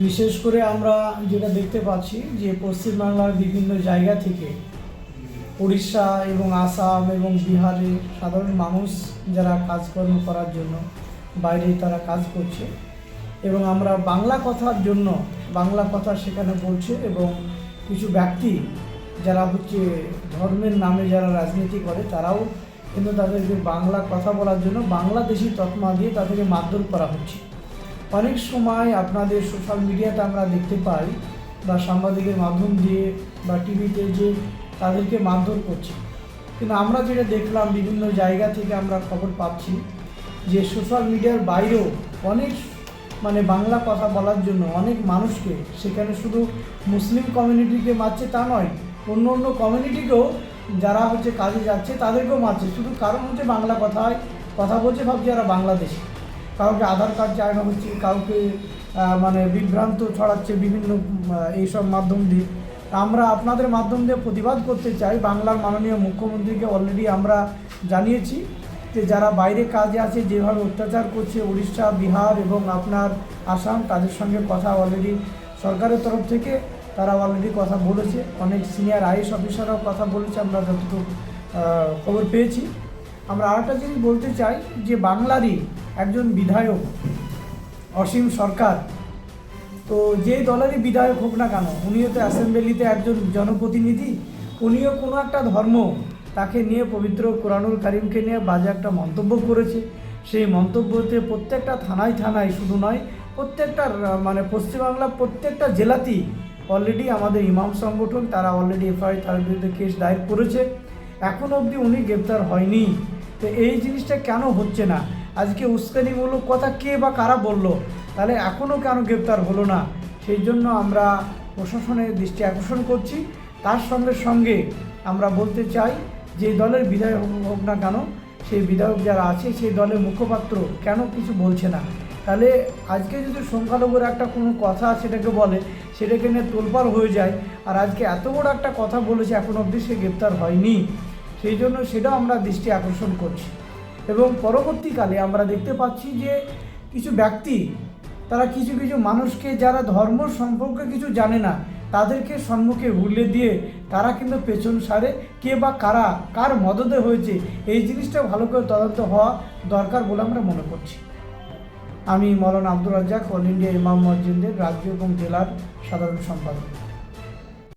বিশেষ করে আমরা যেটা দেখতে পাচ্ছি যে পশ্চিমবাংলার বিভিন্ন জায়গা থেকে উড়িষ্যা এবং আসাম এবং বিহারে সাধারণ মানুষ যারা কাজকর্ম করার জন্য বাইরে তারা কাজ করছে এবং আমরা বাংলা কথার জন্য বাংলা কথা সেখানে বলছে এবং কিছু ব্যক্তি যারা ধর্মের নামে যারা রাজনীতি করে তারাও কিন্তু তাদেরকে বাংলা কথা বলার জন্য বাংলাদেশি তকমা দিয়ে তাদেরকে মারধর করা হচ্ছে। অনেক সময় আপনাদের সোশ্যাল মিডিয়াতে আমরা দেখতে পাই বা সাংবাদিকের মাধ্যম দিয়ে বা টিভিতে যে তাদেরকে মারধর করছে, কিন্তু আমরা যেটা দেখলাম বিভিন্ন জায়গা থেকে আমরা খবর পাচ্ছি যে সোশ্যাল মিডিয়ার বাইরেও অনেক বাংলা কথা বলার জন্য অনেক মানুষকে সেখানে শুধু মুসলিম কমিউনিটিকে মারছে তা নয়, অন্য অন্য কমিউনিটিকেও যারা কাজে যাচ্ছে তাদেরকেও মারছে, শুধু কারণ বাংলা কথা বলছে ভাবছে যারা বাংলাদেশি। কাউকে আধার কার্ড চায়না হচ্ছে, কাউকে বিভ্রান্ত ছড়াচ্ছে বিভিন্ন এইসব মাধ্যম দিয়ে। আমরা আপনাদের মাধ্যম দিয়ে প্রতিবাদ করতে চাই। বাংলার মাননীয় মুখ্যমন্ত্রীকে অলরেডি আমরা জানিয়েছি যে যারা বাইরে কাজে আছে যেভাবে অত্যাচার করছে উড়িষ্যা, বিহার এবং আপনার আসাম, তাদের সঙ্গে কথা অলরেডি সরকারের তরফ থেকে তারা অলরেডি কথা বলেছে, অনেক সিনিয়র আইএস অফিসাররাও কথা বলেছে আমরা যতটুকু খবর পেয়েছি। আমরা আরেকটা জিনিস বলতে চাই যে বাংলারই একজন বিধায়ক অসীম সরকার, তো যে দলেরই বিধায়ক হোক না কেন, উনিও তো অ্যাসেম্বলিতে একজন জনপ্রতিনিধি, উনিও কোনো একটা ধর্ম তাকে নিয়ে পবিত্র কোরআনুল কারিমকে নিয়ে বাজে একটা মন্তব্য করেছে। সেই মন্তব্যতে প্রত্যেকটা থানায় শুধু নয়, প্রত্যেকটা পশ্চিমবাংলার প্রত্যেকটা জেলাতেই অলরেডি আমাদের ইমাম সংগঠন তারা অলরেডি এফআইআর তার বিরুদ্ধে কেস দায়ের করেছে। এখনও অবধি উনি গ্রেপ্তার হয়নি। তো এই জিনিসটা কেন হচ্ছে না? আজকে উস্কানিমূলক কথা কে বা কারা বলল, তাহলে এখনও কেন গ্রেপ্তার হলো না? সেই জন্য আমরা প্রশাসনের দৃষ্টি আকর্ষণ করছি। তার সঙ্গে সঙ্গে আমরা বলতে চাই যে দলের বিধায়ক হোক না কেন, সেই বিধায়ক যারা আছে সেই দলের মুখপাত্র কেন কিছু বলছে না? তাহলে আজকে যদি সংখ্যালঘুর একটা কোনো কথা সেটাকে বলে, সেটাকে নিয়ে তোলপাড় হয়ে যায়, আর আজকে এত বড় একটা কথা বলেছে এখন অবধি সে গ্রেপ্তার হয়নি, সেই জন্য সেটাও আমরা দৃষ্টি আকর্ষণ করছি। এবং পরবর্তীকালে আমরা দেখতে পাচ্ছি যে কিছু ব্যক্তি তারা কিছু মানুষকে যারা ধর্ম সম্পর্কে কিছু জানে না তাদেরকে সম্মুখে হুল্লে দিয়ে তারা কিন্তু পেছন সারে কে বা কারা কার মদদে হয়েছে এই জিনিসটা ভালো করে তদন্ত হওয়া দরকার বলে আমরা মনে করছি। আমি মৌলানা আব্দুর রাজ্জাক, অল ইন্ডিয়া ইমাম মসজিদের রাজ্য এবং জেলার সাধারণ সম্পাদক।